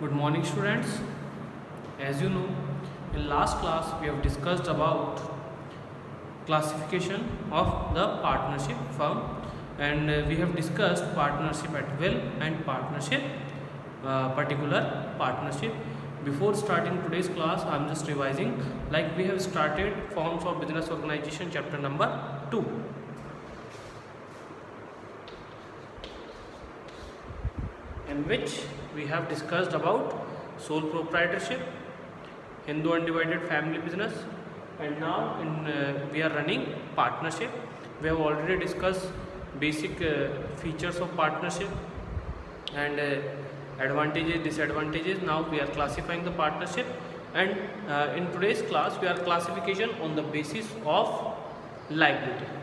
Good morning, students. As you know, in last class we have discussed about classification of the partnership firm, and we have discussed partnership at will and partnership, particular partnership. Before starting today's class, I am just revising. Like we have started forms of business organization, chapter number 2. In which we have discussed about sole proprietorship, Hindu undivided family business, and now we are running partnership. We have already discussed basic features of partnership and advantages, disadvantages. Now we are classifying the partnership, and in today's class we are classification on the basis of liability.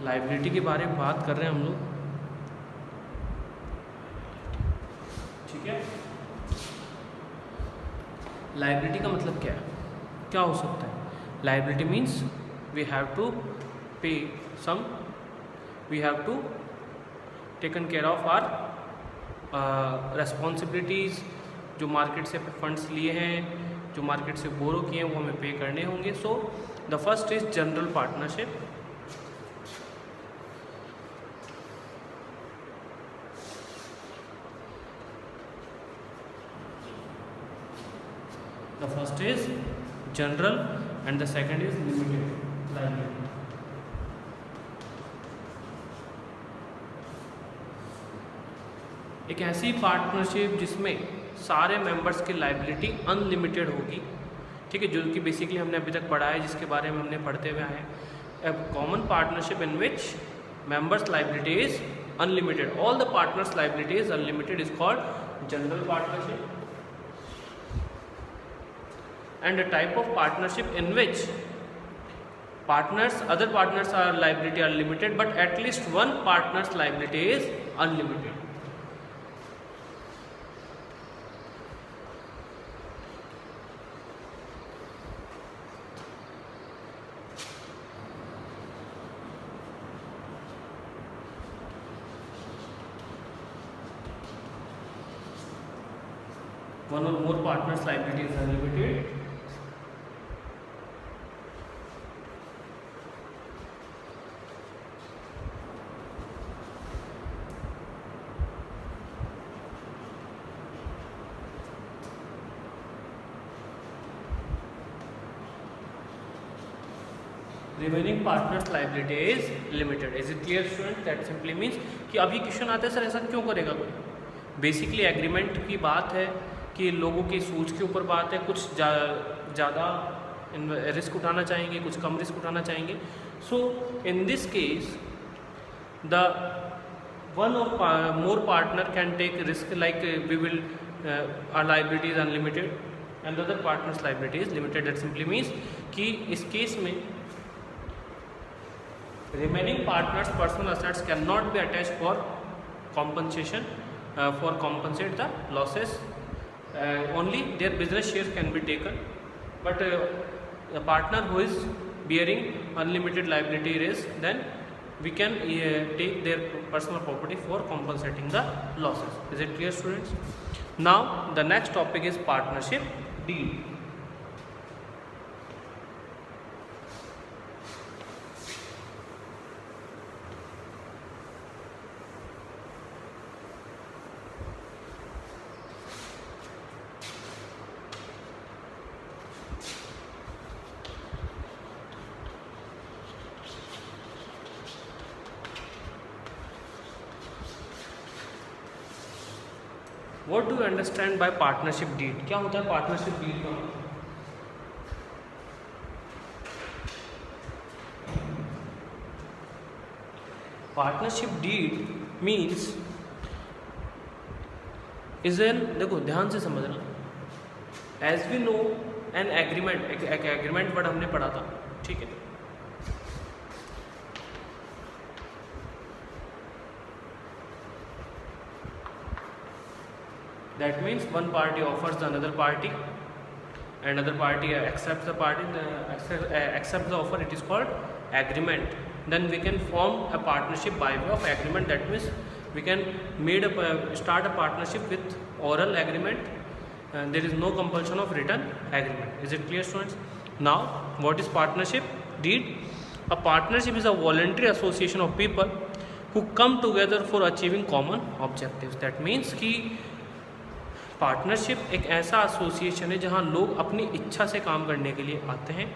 Liability के बारे में बात कर रहे हैं हम लोग, ठीक है। लाइबिलिटी का मतलब क्या है, क्या हो सकता है? Liability means we have to pay some, we have to taken care of our responsibilities. जो मार्केट से फंड्स लिए हैं, जो मार्केट से बोरो किए हैं, वो हमें पे करने होंगे। So the first is general partnership. The first is general and the second is limited liability. एक ऐसी पार्टनरशिप जिसमें सारे मेंबर्स की लाइबिलिटी अनलिमिटेड होगी, ठीक है, जो कि बेसिकली हमने अभी तक पढ़ा है, जिसके बारे में हमने पढ़ते हुए आए हैं। A common partnership in which members liability is unlimited, all the partners liability is unlimited is called general partnership. And a type of partnership in which other partners are liability are limited, but at least one partner's liability is unlimited. One or more partners' liability is unlimited. Remaining partners liability is limited. Is it clear student? That simply means कि अभी question आता है sir ऐसा क्यों करेगा कोई। Basically agreement की बात है कि लोगों की सोच के ऊपर बात है, कुछ ज़्यादा रिस्क उठाना चाहेंगे, कुछ कम रिस्क उठाना चाहेंगे। So in this case the one or more partner can take risk, like we will our liability is unlimited and other partners liability is limited. That simply means कि इस केस में remaining partners personal assets cannot be attached for compensation, for compensate the losses. Only their business shares can be taken, but the partner who is bearing unlimited liability risk, then we can take their personal property for compensating the losses. Is it clear, students? Now the next topic is partnership deed. What do you understand by partnership deed? क्या होता है partnership deed का? Partnership deed means is an, देखो ध्यान से समझना, as we know an agreement, एक agreement word हमने पढ़ा था, ठीक है। That means one party offers the another party and other party accepts the offer, it is called agreement. Then we can form a partnership by way of agreement. That means we can start a partnership with oral agreement, and there is no compulsion of written agreement. Is it clear, students? Now, what is partnership deed? A partnership is a voluntary association of people who come together for achieving common objectives. That means कि partnership एक ऐसा association है जहाँ लोग अपनी इच्छा से काम करने के लिए आते हैं.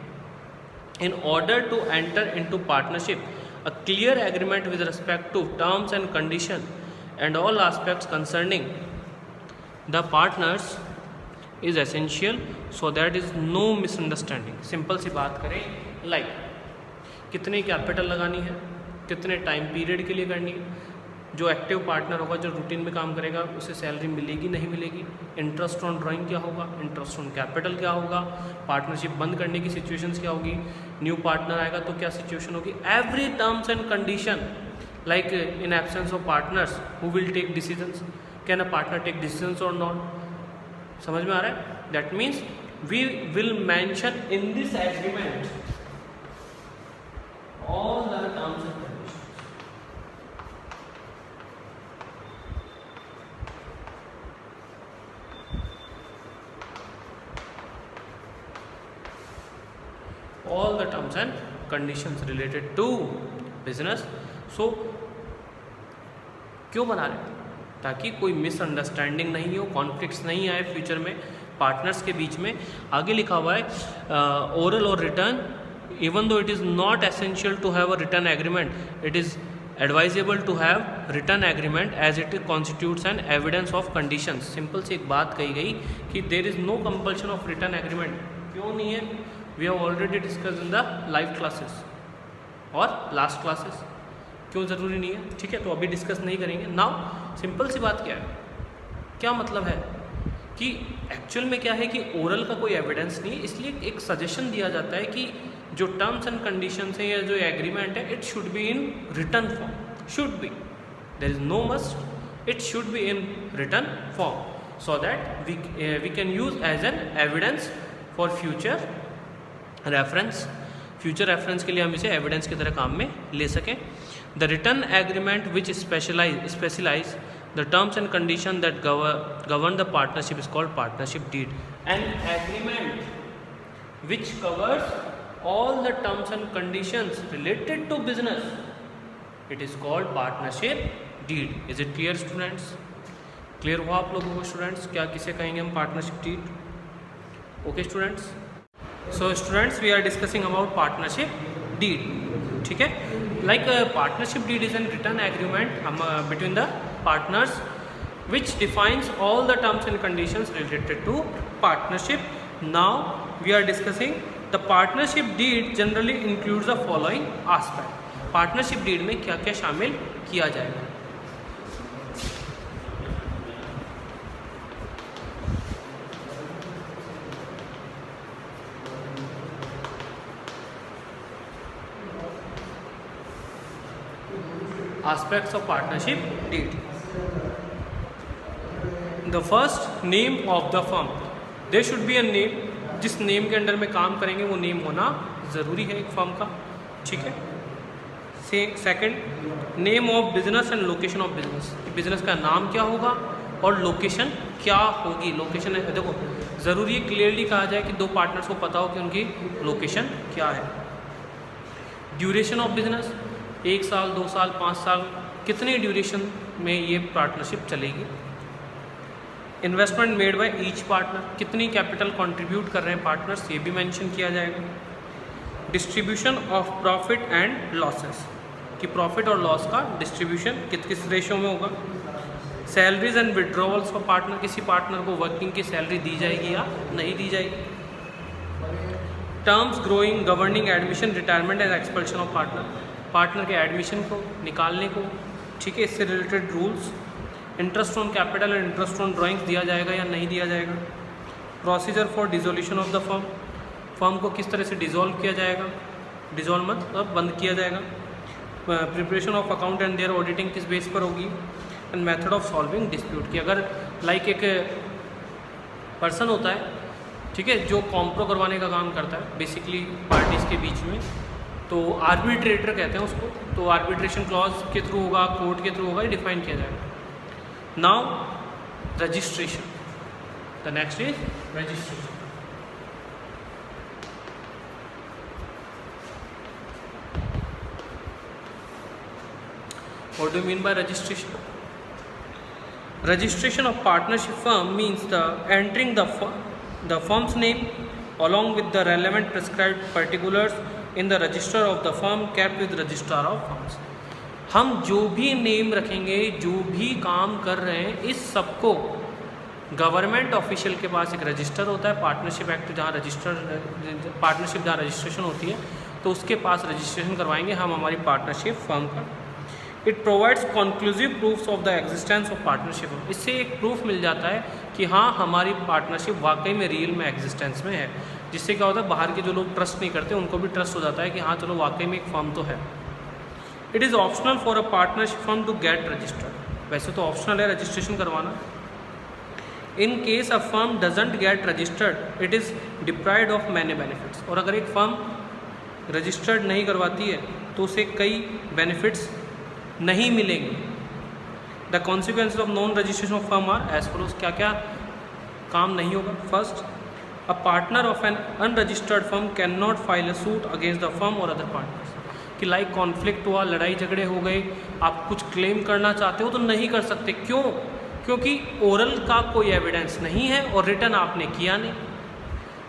In order to enter into partnership, a clear agreement with respect to terms and condition and all aspects concerning the partners is essential, so that is no misunderstanding. Simple सी बात करें, like कितनी कैपिटल लगानी है, कितने time period के लिए करनी है, जो एक्टिव पार्टनर होगा, जो रूटीन में काम करेगा, उसे सैलरी मिलेगी नहीं मिलेगी, इंटरेस्ट ऑन ड्राइंग क्या होगा, इंटरेस्ट ऑन कैपिटल क्या होगा, पार्टनरशिप बंद करने की सिचुएशंस क्या होगी, न्यू पार्टनर आएगा तो क्या सिचुएशन होगी, every terms and condition. Like in absence of partners who will take decisions, can a partner take decisions or not. समझ में आ रहा है? That means we will mention in this agreement all the terms and conditions. All the terms and conditions related to business. So क्यों बना रहे हैं? ताकि कोई मिसअंडरस्टैंडिंग नहीं हो, कॉन्फ्लिक्ट्स नहीं आए फ्यूचर में पार्टनर्स के बीच में. आगे लिखा हुआ है ओरल और return. Even though it is not essential to have a written agreement, it is advisable to have written agreement as it constitutes an evidence of conditions. Simple सी एक बात कही गई कि there is no compulsion of written agreement. क्यों नहीं है? We have already discussed in the live classes और last classes. क्यों ज़रूरी नहीं है? ठीक है, तो अभी डिस्कस नहीं करेंगे. नाउ सिंपल सी बात क्या है, क्या मतलब है कि एक्चुअल में क्या है कि ओरल का कोई एविडेंस नहीं है, इसलिए एक सजेशन दिया जाता है कि जो टर्म्स एंड कंडीशंस हैं या जो एग्रीमेंट है, it should be in written form. Should be, there is no must, it should be in written form, so that we can use as an evidence for future reference. Future reference के लिए हम इसे evidence की तरह काम में ले सकें. The written agreement which specialise the terms and condition that govern the partnership is called partnership deed. An agreement which covers all the terms and conditions related to business, it is called partnership deed. Is it clear, students? Clear हुआ आप लोगों को students? क्या किसे कहेंगे हम partnership deed? Okay students? So students, we are discussing about partnership deed. ठीक है? Like partnership deed is a written agreement between the partners which defines all the terms and conditions related to partnership. Now we are discussing the partnership deed generally includes the following aspect. partnership deed में क्या क्या शामिल किया जाएगा. Aspects of partnership deed. The first, name of the firm. There should be a name. जिस name के under में काम करेंगे वो नेम होना ज़रूरी है एक फर्म का. ठीक है. Second, name of business and location of business. Business का नाम क्या होगा और लोकेशन क्या होगी. लोकेशन देखो ज़रूरी है क्लियरली कहा जाए कि दो पार्टनर्स को पता हो कि उनकी लोकेशन क्या है. ड्यूरेशन ऑफ बिजनेस, 1 साल 2 साल 5 साल कितने ड्यूरेशन में ये पार्टनरशिप चलेगी. Investment made by each partner, कितनी कैपिटल कंट्रीब्यूट कर रहे हैं पार्टनर्स, ये भी मेंशन किया जाएगा. Distribution of profit and losses, कि प्रॉफिट और लॉस का डिस्ट्रीब्यूशन किस रेशो में होगा. Salaries and withdrawals for partner, किसी पार्टनर को वर्किंग की सैलरी दी जाएगी या नहीं दी जाएगी. Terms growing governing admission retirement and expulsion of partner, partner के एडमिशन को निकालने को. ठीक है, इससे related rules. Interest on capital and interest on drawings दिया जाएगा या नहीं दिया जाएगा. Procedure for dissolution of the firm, firm को किस तरह से डिसॉल्व किया जाएगा, डिसॉल्व मतलब बंद किया जाएगा. Preparation of account and their auditing किस बेस पर होगी. And method of solving dispute, कि अगर लाइक एक पर्सन होता है ठीक है, जो कॉम्प्रो करवाने का काम करता है बेसिकली पार्टीज़ के बीच में, तो आर्बिट्रेटर कहते हैं उसको। तो आर्बिट्रेशन क्लॉज के थ्रू होगा, कोर्ट के थ्रू होगा, ये डिफाइन किया जाएगा। Now registration, the next is registration. What do you mean by registration? Registration of partnership firm means the entering the firm's name along with the relevant prescribed particulars in the register of the firm kept with registrar of firms. हम जो भी name रखेंगे, जो भी काम कर रहे हैं, इस सबको गवर्नमेंट ऑफिशियल के पास एक रजिस्टर होता है, पार्टनरशिप एक्ट जहाँ पार्टनरशिप जहाँ रजिस्ट्रेशन होती है, तो उसके पास रजिस्ट्रेशन करवाएंगे हम हमारी पार्टनरशिप फर्म का। It provides conclusive proofs of the existence of partnership. इससे एक प्रूफ मिल जाता है कि हाँ हमारी पार्टनरशिप वाकई में रियल में एग्जिस्टेंस में है, जिससे क्या होता है बाहर के जो लोग ट्रस्ट नहीं करते उनको भी ट्रस्ट हो जाता है कि हाँ चलो वाकई में एक फर्म तो है। It is optional for a partnership firm to get registered. वैसे तो ऑप्शनल है रजिस्ट्रेशन करवाना। In case a firm doesn't get registered it is deprived of many benefits. और अगर एक फर्म रजिस्टर्ड नहीं करवाती है तो उसे कई बेनिफिट्स नहीं मिलेंगे। The consequences of non registration of firm are as follows. क्या क्या काम नहीं होगा? First, a partner of an unregistered firm can not file a suit against the firm or other partners. कि लाइक कॉन्फ्लिक्ट हुआ, लड़ाई झगड़े हो गए, आप कुछ क्लेम करना चाहते हो तो नहीं कर सकते। क्यों? क्योंकि ओरल का कोई एविडेंस नहीं है और रिटर्न आपने किया नहीं।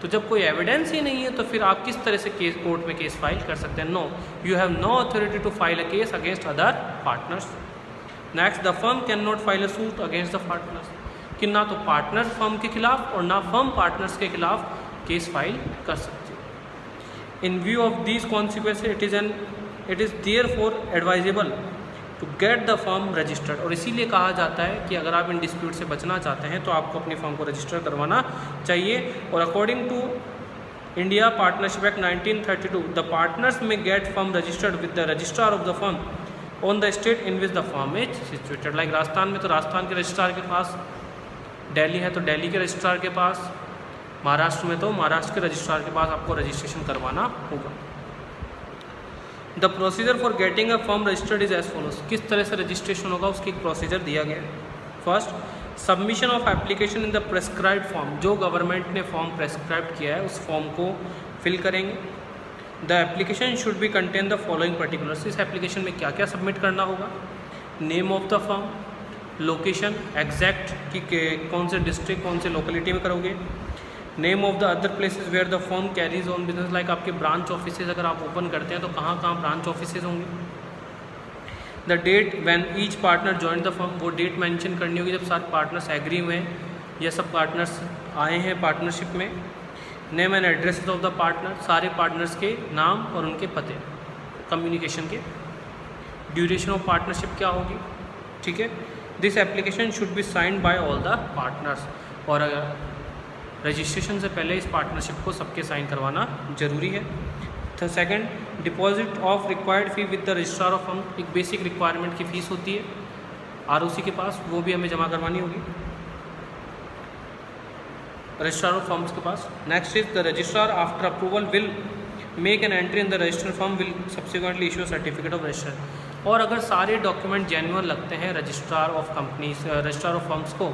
तो जब कोई एविडेंस ही नहीं है तो फिर आप किस तरह से केस कोर्ट में केस फाइल कर सकते हैं? No, you have no authority to file a case against other partners. Next, the firm can not file a suit against the partners. कि ना तो पार्टनर फर्म के खिलाफ और ना फर्म पार्टनर्स के खिलाफ केस फाइल कर सकते हैं। In view of these consequences it is therefore advisable to get the firm registered. और इसीलिए कहा जाता है कि अगर आप इन डिस्प्यूट से बचना चाहते हैं तो आपको अपनी फर्म को रजिस्टर करवाना चाहिए। और according to India partnership act 1932 the partners may get firm registered with the registrar of the firm on the state in which the firm is situated. Like Rajasthan में तो राजस्थान के रजिस्ट्रार के पास, दिल्ली है तो दिल्ली के रजिस्ट्रार के पास, महाराष्ट्र में तो महाराष्ट्र के रजिस्ट्रार के पास आपको रजिस्ट्रेशन करवाना होगा। The procedure for getting a firm registered is as follows. किस तरह से रजिस्ट्रेशन होगा उसकी एक प्रोसीजर दिया गया है। First, submission of application in the prescribed form. जो गवर्नमेंट ने फॉर्म प्रेस्क्राइब किया है उस फॉर्म को फिल करेंगे। The application should be contain the following particulars. इस एप्लीकेशन में क्या क्या सबमिट करना होगा? Name of the firm, location exact कि कौन से डिस्ट्रिक्ट कौन से लोकेलिटी में करोगे, name of the other places where the firm carries on business. Like आपके ब्रांच ऑफिसेज अगर आप ओपन करते हैं तो कहाँ कहाँ ब्रांच ऑफिसेज होंगे। The date when each partner join the firm, वो डेट मेंशन करनी होगी जब सारे पार्टनर्स एग्री हुए हैं या सब पार्टनर्स आए हैं पार्टनरशिप में। Name and address of the partner, सारे पार्टनर्स के नाम और उनके पते कम्युनिकेशन के। ड्यूरेशन ऑफ पार्टनरशिप क्या होगी, ठीक है। This application should be signed by all the partners. और अगर रजिस्ट्रेशन से पहले इस पार्टनरशिप को सबके साइन करवाना जरूरी है। तो second, deposit of required fee with the registrar of firm. एक बेसिक रिक्वायरमेंट की फ़ीस होती है आरओसी के पास, वो भी हमें जमा करवानी होगी रजिस्ट्रार ऑफ फर्म्स के पास। Next is the registrar after approval will make an entry in the registered firm will subsequently issue certificate of register. और अगर सारे डॉक्यूमेंट जेन्युइन लगते हैं registrar of companies registrar of firms को,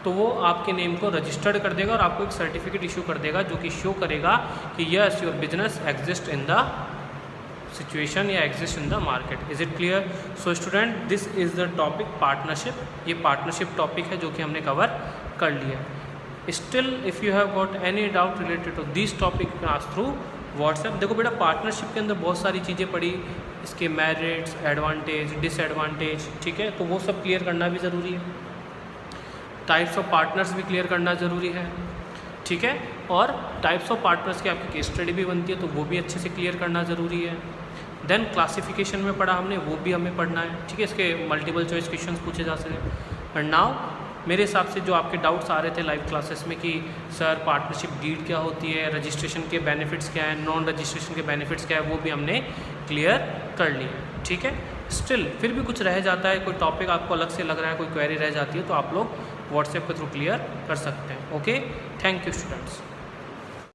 तो वो आपके नेम को रजिस्टर्ड कर देगा और आपको एक सर्टिफिकेट इशू कर देगा जो कि शो करेगा कि yes your business exist in the situation या exist in the market. Is it clear? So student, this is the topic partnership. ये पार्टनरशिप टॉपिक है जो कि हमने कवर कर लिया। Still if you have got any doubt related to this topic you can ask through WhatsApp. देखो बेटा, partnership के अंदर बहुत सारी चीज़ें पड़ी, इसके मेरिट्स, एडवांटेज, डिसएडवांटेज, ठीक है, तो वो सब क्लियर करना भी ज़रूरी है। टाइप्स ऑफ पार्टनर्स भी क्लियर करना ज़रूरी है, ठीक है। और टाइप्स ऑफ पार्टनर्स की आपकी केस स्टडी भी बनती है तो वो भी अच्छे से क्लियर करना ज़रूरी है। देन क्लासिफिकेशन में पढ़ा हमने, वो भी हमें पढ़ना है, ठीक है। इसके मल्टीपल चॉइस क्वेश्चंस पूछे जा सके। एंड नाउ मेरे हिसाब से जो आपके डाउट्स आ रहे थे लाइव क्लासेस में कि सर पार्टनरशिप डीड क्या होती है, रजिस्ट्रेशन के बेनिफिट्स क्या हैं, नॉन रजिस्ट्रेशन के बेनिफिट्स क्या है, वो भी हमने क्लियर कर लिया, ठीक है। स्टिल फिर भी कुछ रह जाता है, कोई टॉपिक आपको अलग से लग रहा है, कोई क्वेरी रह जाती है, तो आप लोग व्हाट्सएप के थ्रू क्लियर कर सकते हैं। Okay, thank you students.